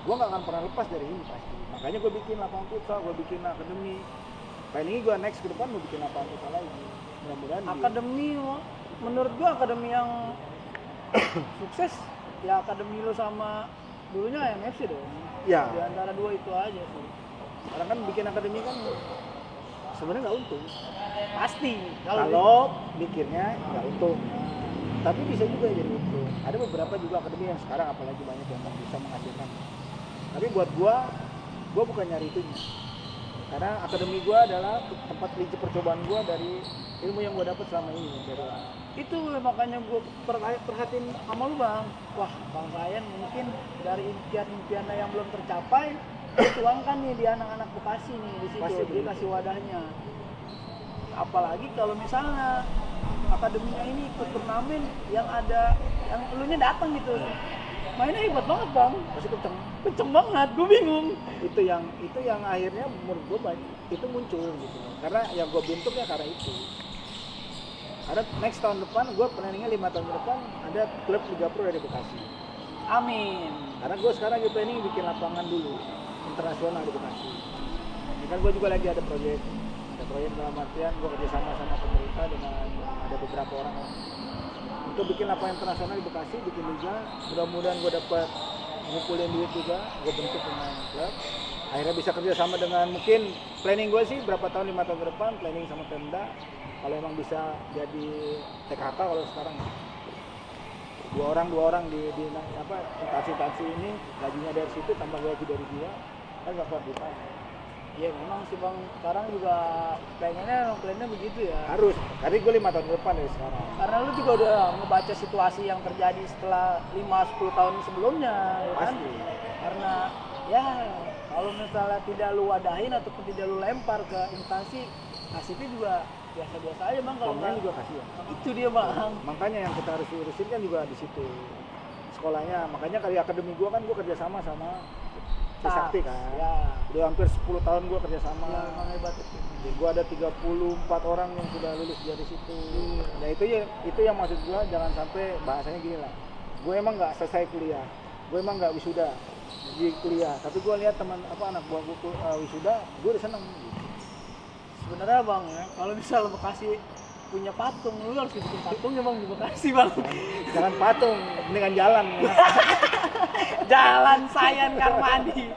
gue nggak akan pernah lepas dari ini pasti. Makanya gue bikin lapangan futsal, gue bikin akademi. Planning gue next ke depan mau bikin lapangan futsal lagi. Mudah-mudahan di- Akademi, menurut gua akademi yang sukses ya akademi lu sama dulunya MFC dong. Ya. Di antara dua itu aja sih. Karena kan bikin akademi kan sebenarnya nggak untung. Pasti Kalau mikirnya nggak untung, tapi bisa juga jadi untung. Ada beberapa juga akademi yang sekarang apalagi banyak yang bisa menghasilkan. Tapi buat gua bukan nyari itu. Karena akademi gua adalah tempat kelinci percobaan gua dari ilmu yang gua dapat selama ini dari orang. itu makanya gue perhatiin sama lu bang. Wah bang Ryan mungkin dari impian-impiannya yang belum tercapai dituangkan nih di anak-anak Bekasi nih di situ. Pasti Dia begitu. kasih wadahnya. Apalagi kalau misalnya akademinya ini ikut turnamen yang ada yang elunya datang gitu. Mainnya hebat banget bang. Pasti kenceng. Kenceng banget, gue bingung. Itu yang akhirnya menurut gua itu muncul gitu. Karena yang gua bentuk ya karena itu. Ada next tahun depan, gue planningnya 5 tahun ke depan ada klub Liga Pro dari Bekasi. Amin. Karena gue sekarang lagi planning bikin lapangan dulu internasional di Bekasi. Ini kan gue juga lagi ada proyek dalam artian gue kerjasama sama pemerintah dengan ada beberapa orang untuk bikin lapangan internasional di Bekasi, bikin liga. Mudah-mudahan gue dapat ngumpulin duit juga, gue bentuk pemain klub. Akhirnya bisa kerjasama dengan mungkin planning gue sih berapa tahun 5 tahun ke depan planning sama Pemda. Kalau emang bisa jadi TKK kalau sekarang dua orang di instansi ini gajinya dari situ tambah gaji dari dia kan nggak kuat kita. Iya memang sih Bang, sekarang juga pengennya begitu ya. Harus, karena gue 5 tahun ke depan dari sekarang. Karena lu juga udah ngebaca situasi yang terjadi setelah 5-10 tahun sebelumnya, ya kan? Pasti. Karena ya kalau misalnya tidak lu wadahin ataupun tidak lu lempar ke instansi, nasibnya juga biasa-biasa aja Bang kalau Pemain juga kasihan. Itu dia Bang. Makanya yang kita harus urusin kan juga di situ sekolahnya. Makanya kali akademi gue kan gue kerjasama sama Trisakti kan. Ya. Udah hampir 10 tahun gue kerjasama. Ya, memang hebat itu. Gue ada 34 orang yang sudah lulus dari situ. Nah itu yang maksud gue, jangan sampai bahasanya gini lah. Gue emang nggak selesai kuliah, gue emang nggak wisuda di kuliah. Tapi gue lihat anak buah gue wisuda, gue udah seneng. Sebenarnya Bang ya, kalau misal Bekasi punya patung, lu harus bikin patung ya Bang di Bekasi Bang. Jangan patung, dengan jalan. Jalan Sayan Karmadi.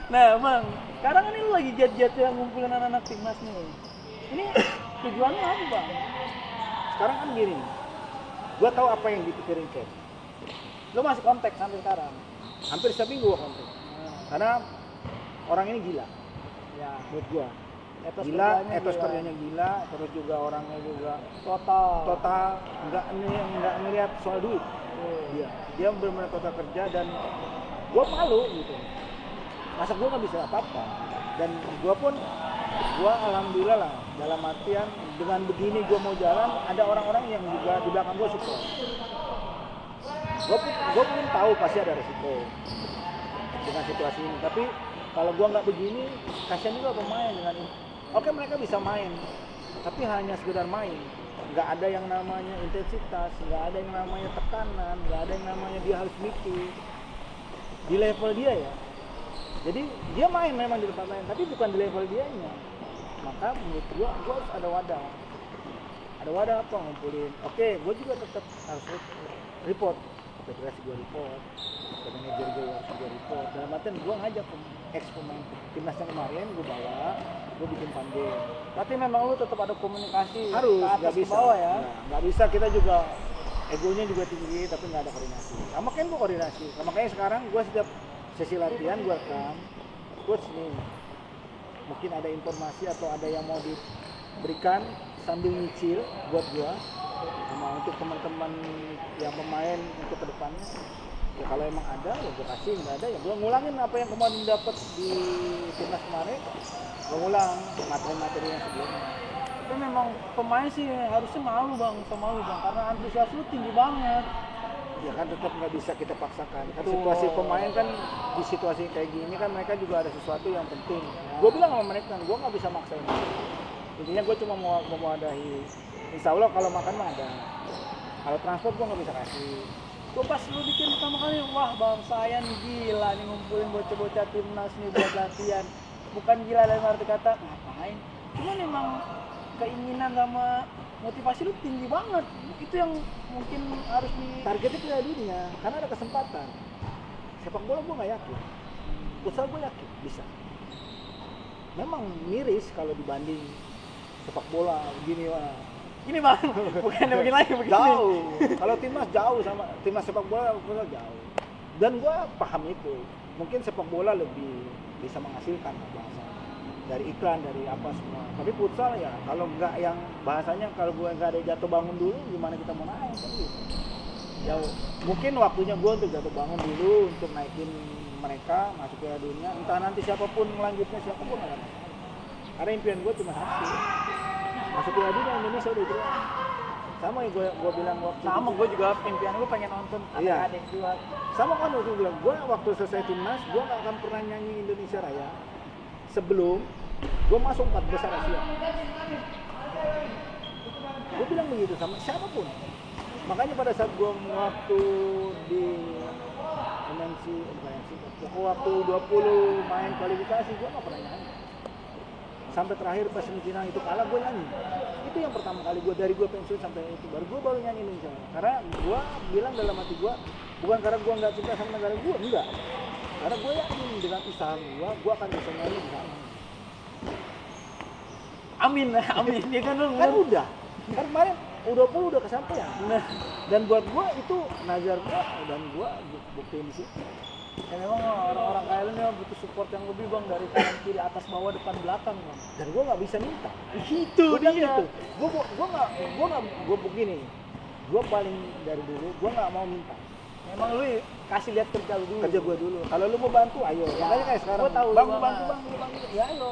Nah Bang, sekarang ini lu lagi jet-jet yang ngumpulin anak-anak timnas nih. Ini tujuannya apa Bang? Sekarang kan gini, gue tahu apa yang dipikirin Cep. Lu masih kontak sampai sekarang? Hampir setiap minggu gue kontak. Karena orang ini gila, Ya. menurut gue. Etos Kerjanya gila, terus juga orangnya juga total nggak ngelihat soal duit. Dia benar-benar total kerja dan gue malu gitu. Masa gue nggak bisa apa-apa. Dan gue alhamdulillah lah dalam artian dengan begini gue mau jalan ada orang-orang yang juga di belakang gue support. Gue pun tahu pasti ada resiko dengan situasi ini. Tapi kalau gue nggak begini, kasihan juga pemain dengan ini. Oke mereka bisa main, tapi hanya sekedar main. Nggak ada yang namanya intensitas, nggak ada yang namanya tekanan, nggak ada yang namanya dia harus mikir di level dia ya. Jadi dia main memang di tempat lain, tapi bukan di level dianya. Maka menurut gua harus ada wadah. Ada wadah apa ngumpulin? Oke, gua juga tetap harus report. Federasi gua report, manajer gua harus juga report. Dalam artian gua ngajak ex pemain timnas yang kemarin gua bawa, gua bikin pandai. Berarti memang lu tetap ada komunikasi Harus, ke atas nggak ke bisa. bawah ya? Nggak bisa, kita juga egonya juga tinggi tapi nggak ada koordinasi. Sama kan gua koordinasi. Makanya sekarang gua setiap sesi latihan gua rekam, coach nih mungkin ada informasi atau ada yang mau diberikan sambil nyicil buat gua sama untuk teman-teman yang pemain untuk kedepannya. Ya kalau emang ada ya gua kasih, nggak ada ya gua ngulangin apa yang kemarin dapat di timnas kemarin, gua ngulang materi-materi yang sebelumnya. Tapi memang pemain sih harusnya malu Bang, karena antusias lu tinggi banget. Ya kan tetap nggak bisa kita paksakan. Kan situasi pemain kan di situasi kayak gini kan mereka juga ada sesuatu yang penting. Gue bilang sama mereka, gue nggak bisa maksain. Intinya gue cuma mau mewadahi. Insya Allah kalau makan mah ada. Kalau transport gue nggak bisa kasih. Gue pas lu bikin pertama kali, wah Bang Sayan gila nih ngumpulin bocah-bocah timnas nih buat latihan. Bukan gila dalam arti kata ngapain. Cuman emang keinginan sama motivasi lu tinggi banget. Itu yang mungkin harus targetnya Piala Dunia karena ada kesempatan. Sepak bola gue nggak yakin, futsal gue yakin bisa. Memang miris kalau dibanding sepak bola gini Bang, bukannya begini lagi begini. Jauh. Kalau timnas jauh sama timnas sepak bola jauh. Dan gue paham itu. Mungkin sepak bola lebih bisa menghasilkan bahasa dari iklan, dari apa semua. Tapi futsal ya kalau nggak yang bahasanya kalau gue nggak ada jatuh bangun dulu gimana kita mau naik kan gitu. Ya mungkin waktunya gue untuk jatuh bangun dulu untuk naikin mereka masuk ke dunia. Entah nanti siapapun melanjutnya siapapun nggak ada. Karena impian gue cuma satu, masuk ke dunia Indonesia udah itu. Sama yang gue bilang waktu sama gue juga impian gue pengen nonton adik-adik juga. Sama kan waktu bilang gue waktu selesai timnas gue nggak akan pernah nyanyi Indonesia Raya sebelum gue masuk 4 besar Asia. Gue bilang begitu sama siapapun. Makanya pada saat gue waktu di MNC, waktu 20 main kualifikasi, gue nggak pernah nyanyi. Sampai terakhir pas semifinal itu kalah, gue nyanyi. Itu yang pertama kali gue dari gue pensiun sampai itu baru nyanyi Indonesia. Karena gue bilang dalam hati gue, bukan karena gue nggak cinta sama negara gue, enggak. Karena gue yakin dengan usaha gue akan bisa nyanyi di sana. Amin, amin. Ya kan udah. Kan kemarin U20 udah kesampaian. Nah, dan buat gue itu nazar gue dan gue buktiin di situ. Ya memang orang-orang kayak lu nih butuh support yang lebih bang dari kanan kiri atas bawah depan belakang bang. Dan gue nggak bisa minta. Itu Gua dia. Gitu. Gue begini. Gue paling dari dulu gue nggak mau minta. Memang lu kasih lihat kerja lu dulu. Kerja gue dulu. Kalau lu mau bantu, ayo. Ya, makanya kayak sekarang. Gua tahu bang, lu bantu. Ya ayo.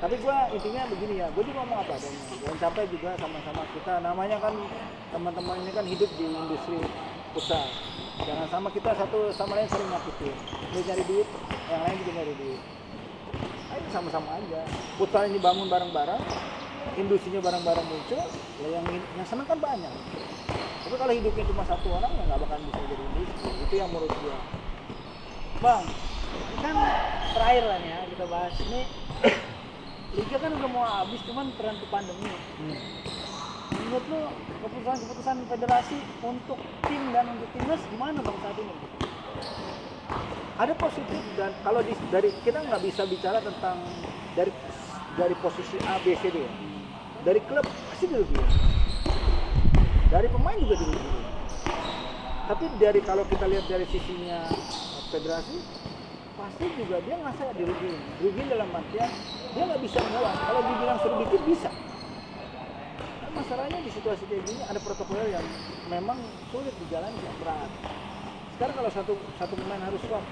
Tapi gue intinya begini ya. Gue juga ngomong apa adanya. Jangan sampai juga sama-sama kita. Namanya kan teman-teman ini kan hidup di industri futsal. Jangan sama kita satu sama lain sering nyakitin. Dia nyari duit, yang lain juga nyari duit. Ayo sama-sama aja. Futsal ini bangun bareng-bareng, industrinya bareng-bareng muncul. Ya yang senang kan banyak. Tapi kalau hidupnya cuma satu orang ya nggak bakal bisa jadi industri. Itu yang menurut gua. Bang, kan terakhir lah ya kita bahas ini. Liga kan udah mau habis, cuman terhenti pandemi. Menurut lu keputusan federasi untuk tim dan untuk timnas gimana bang saat ini? Ada positif dan kalau dari kita nggak bisa bicara tentang dari posisi A, B, C, D. Dari klub pasti dirugikan. Dari pemain juga dirugikan. Tapi kalau kita lihat dari sisinya federasi, pasti juga dia ngerasa dirugikan dalam artian dia nggak bisa buat. Kalau dibilang suruh bikin bisa. Masalahnya di situasi kayak gini ada protokol yang memang sulit dijalankan, berat. Sekarang kalau satu pemain harus swab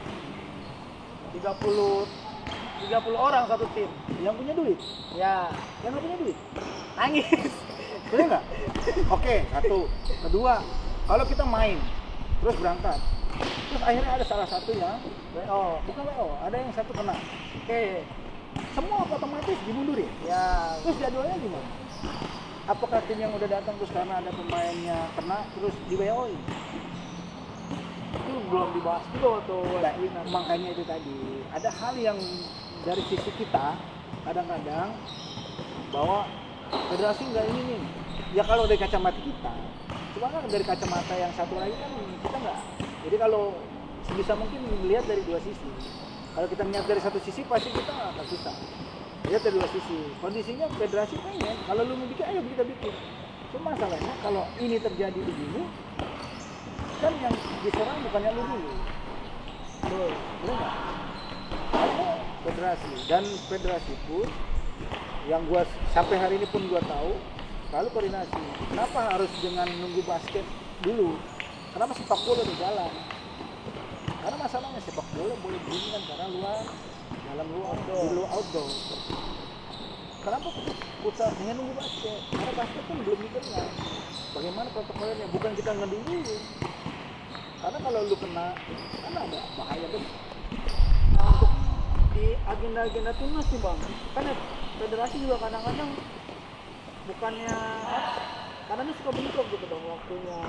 30 orang satu tim. Yang punya duit, Ya, yang nggak punya duit, nangis. boleh nggak? Oke, satu. Kedua, kalau kita main terus berangkat, terus akhirnya ada salah satu yang bukan WO, ada yang satu kena. Oke. Semua otomatis dimundurin. Ya, Terus jadwalnya gimana? Apakah tim yang udah datang terus karena ada pemainnya kena terus di WO-in? itu belum dibahas juga waktu Makanya itu tadi ada hal yang dari sisi kita kadang-kadang bahwa federasi nggak ini nih. Ya kalau dari kacamata kita, cuma kan dari kacamata yang satu lagi kan kita nggak. Jadi kalau sebisa mungkin melihat dari dua sisi. Kalau kita melihat dari satu sisi pasti kita nggak akan susah. Lihat dari dua sisi. Kondisinya federasi pengen kalau lu mau bikin ayo kita bikin. Cuma masalahnya kalau ini terjadi begini kan yang diserang bukannya lu dulu. Betul nggak? Ada federasi dan federasi pun yang gua sampai hari ini pun gua tahu lalu koordinasi. Kenapa harus dengan nunggu basket dulu? Kenapa sepak bola udah jalan? Karena masalahnya sepak bola boleh kan karena luar, dalam luar, di luar outdoor. Kenapa futsal hanya nunggu basket? Karena basket pun belum dikenal. Bagaimana protokolnya? Bukan kita ngedulu dulu. Karena kalau lu kena, kan ada bahaya kan. Nah, untuk di agenda-agenda timnas nih bang, kan federasi juga kadang-kadang bukannya karena ini suka bentrok gitu dong waktunya.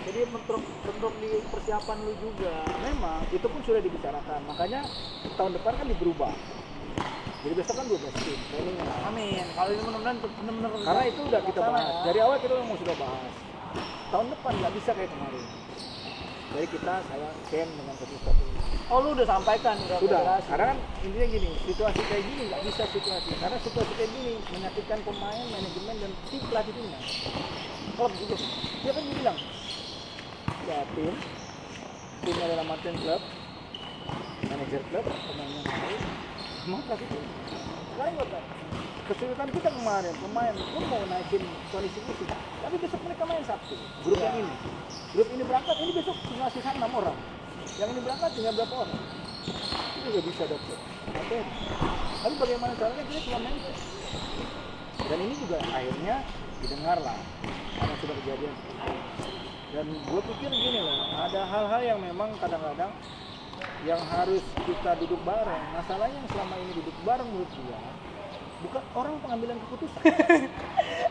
Jadi bentrok di persiapan lu juga. Memang itu pun sudah dibicarakan. Makanya tahun depan kan berubah. Jadi besok kan 12 tim training. Amin. Kalau ini benar-benar Karena itu udah kita bahas. Ya. Dari awal kita memang sudah bahas. Tahun depan nggak bisa kayak kemarin. Jadi saya Ken dengan satu-satu. Oh lu udah sampaikan udah. Federasi. Karena kan intinya gini, situasi kayak gini nggak bisa situasi. Karena situasi kayak gini menyakitkan pemain, manajemen dan tim pelatih timnya. Klub juga. Dia kan bilang, ya timnya dalam artian klub, manajer klub, pemainnya lain, semua pelatih tim. Sekarang nggak kesulitan kita kemarin, pemain pun mau naikin kondisi itu, tapi besok mereka main Sabtu. Grup yang ini, grup ini berangkat, ini besok tinggal sisa 6 orang. Yang ini berangkat tinggal berapa orang? Itu juga bisa dokter. Oke. Tapi bagaimana caranya kita cuma main. Dan ini juga akhirnya didengar lah, karena sudah kejadian. Dan gue pikir gini loh, ada hal-hal yang memang kadang-kadang yang harus kita duduk bareng. Masalahnya yang selama ini duduk bareng menurut dia bukan orang pengambilan keputusan.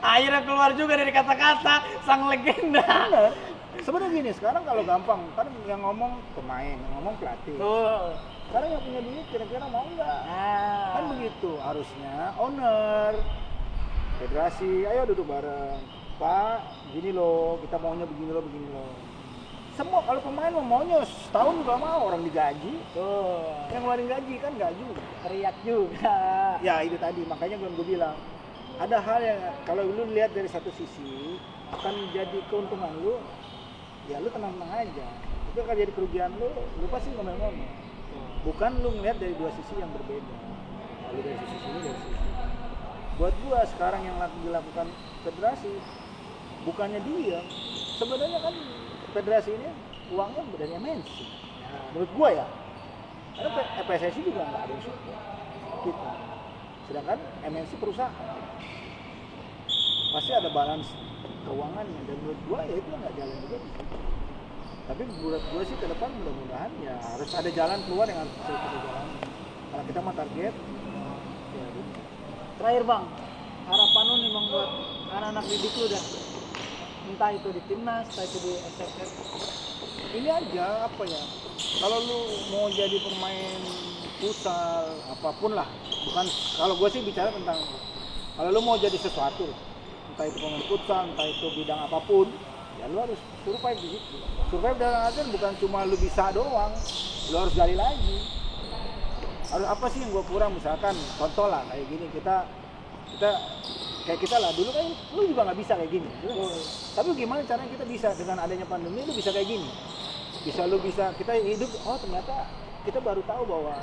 Akhirnya keluar juga dari kata-kata sang legenda. Bener. Sebenarnya gini, sekarang kalau gampang kan yang ngomong pemain, yang ngomong pelatih. Tuh. Sekarang yang punya duit kira-kira mau nggak? Nah. Kan begitu, harusnya owner, federasi, ayo duduk bareng. Pak, gini loh, kita maunya begini loh, begini loh. Semua kalau pemain maunya setahun juga mau, orang digaji. Tuh. Yang ngeluarin gaji kan nggak juga. Teriak juga. Ya itu tadi, makanya gue bilang ada hal yang kalau lu lihat dari satu sisi akan jadi keuntungan lu, ya lu tenang-tenang aja. Itu akan jadi kerugian lu pasti ngomel-ngomel. Bukan lu ngeliat dari dua sisi yang berbeda. Lalu dari sisi sini, dari sisi sini. Buat gua sekarang yang dilakukan federasi, bukannya dia, sebenarnya kan federasi ini uangnya dari MNC. Menurut gua ya, karena PSSI juga nggak ada yang support kita. Sedangkan MNC perusahaan, pasti ada balance keuangannya. Dan menurut gua ya itu nggak jalan juga di situ. Tapi menurut gue sih ke depan mudah-mudahan ya harus ada jalan keluar yang harus kita jalan. Karena kita mah target. Ya, Terakhir bang, harapan lu nih bang buat anak-anak didik lu dah. Entah itu di timnas, entah itu di SFF. ini aja apa ya? Kalau lu mau jadi pemain futsal apapun lah, bukan kalau gue sih bicara tentang kalau lu mau jadi sesuatu lah, entah itu pemain futsal, entah itu bidang apapun, ya lu harus survive di situ. Survive dalam artian bukan cuma lu bisa doang, lu harus gali lagi. Harus apa sih yang gua kurang, misalkan contoh lah kayak gini, kita kayak kita lah dulu kan lu juga nggak bisa kayak gini. Tapi gimana caranya kita bisa dengan adanya pandemi lu bisa kayak gini? Lu bisa kita hidup, oh ternyata kita baru tahu bahwa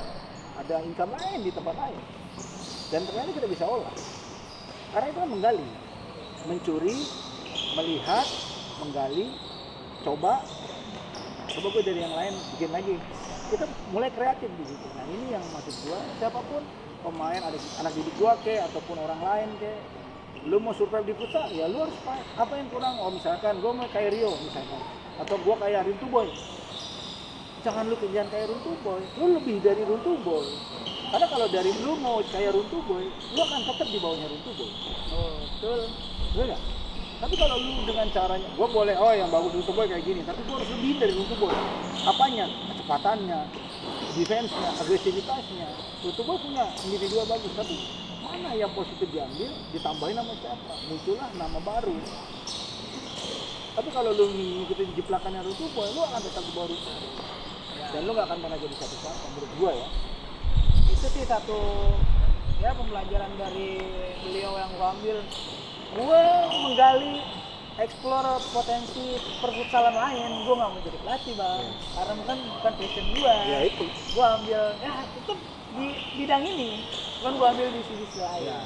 ada income lain di tempat lain. Dan ternyata kita bisa olah. Karena itu kan menggali, mencuri, melihat, menggali, coba gue dari yang lain bikin lagi. Kita mulai kreatif di situ. Nah ini yang maksud gue, siapapun pemain, ada anak didik gue ataupun orang lain lu mau survive di futsal, ya lu harus apa yang kurang? Oh misalkan gue mau kayak Rio misalkan, atau gue kayak Runtuh Boy. Jangan lu kerjaan kayak Runtuh Boy, lu lebih dari Runtuh Boy. Karena kalau dari lu mau kayak Runtuh Boy, lu akan tetap di bawahnya Runtuh Boy. Oh betul. Betul nggak? Tapi kalau lu dengan caranya, gue boleh, oh yang bagus Runtuh Boy kayak gini, tapi gue harus lebih dari Runtuh Boy. Apanya? Kecepatannya, defense-nya, agresivitasnya. Runtuh Boy punya individual bagus, tapi mana yang positif diambil, ditambahin sama siapa? Muncullah nama baru. Tapi kalau lu ngikutin jeplakannya Runtuh Boy, lu akan tetap di bawah Runtuh Boy. Dan lu gak akan pernah jadi satu-satu, menurut gue ya. Itu sih satu ya pembelajaran dari beliau yang gua ambil. Gue menggali, explore potensi perfutsalan lain. Gue nggak mau jadi pelatih bang, karena bukan passion gue. Ya itu. Gue ambil ya tetap di bidang ini, kan gue ambil di sisi lain. Ya.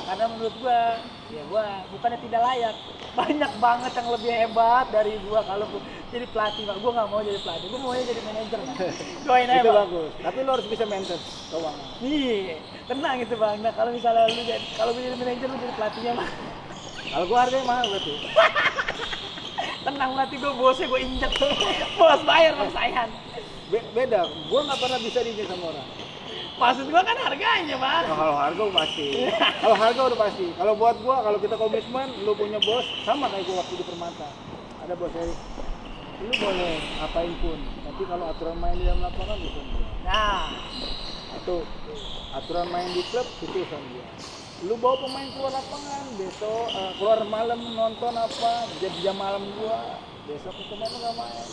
Karena menurut gue, ya gue bukannya tidak layak. Banyak banget yang lebih hebat dari gue kalau jadi pelatih. Gue nggak mau jadi pelatih, gue maunya jadi manajer. Doain aja Itu bang. bagus. Tapi lu harus bisa maintain keuangan. Iya, tenang gitu bang. Nah kalau misalnya lu kalau jadi manajer lu jadi pelatihnya bang. Kalau gua harganya mahal berarti. Tenang nanti gue bosnya gue injek tuh. Bos bayar bang sayang. Beda, gua nggak pernah bisa diinjek sama orang. Maksud gue kan harganya bang. Nah, kalau harga pasti. Kalau harga udah pasti. Kalau buat gua, kalau kita komitmen, lu punya bos sama kayak gua waktu di Permata. Ada bos Erik. Lu boleh apain pun, tapi kalau aturan main di dalam lapangan itu. Nah, Itu aturan main di klub itu urusan dia. Lu bawa pemain keluar lapangan, besok keluar malam nonton apa, jam malam gua, besok pemain lu nggak main.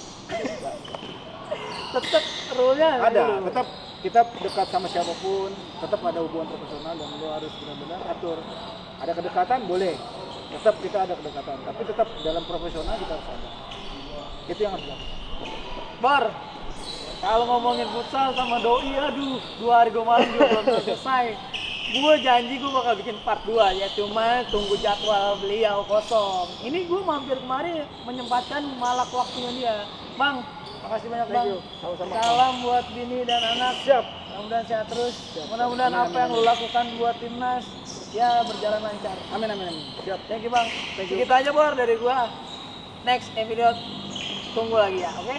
tetep rule-nya Ada, dulu. tetap kita dekat sama siapapun, tetap ada hubungan profesional dan lu harus benar-benar atur. Ada kedekatan boleh, tetap kita ada kedekatan, tapi tetap dalam profesional kita harus ada. Itu yang harus dilakukan. Bar, kalau ngomongin futsal sama doi, aduh, 2 hari 2 malam juga belum selesai. Gue janji gue bakal bikin part 2 ya, cuma tunggu jadwal beliau kosong. Ini gue mampir kemari menyempatkan malak waktunya dia. Bang, makasih banyak bang. Sama-sama. Salam buat bini dan anak. Siap. Mudah-mudahan sehat terus. Siap. Mudah-mudahan Amin, apa amin, yang amin. lu lakukan buat timnas ya berjalan lancar. Amin amin amin. Siap. Thank you bang. Thank you. Segitu aja Bor dari gua. Next episode tunggu lagi ya, oke?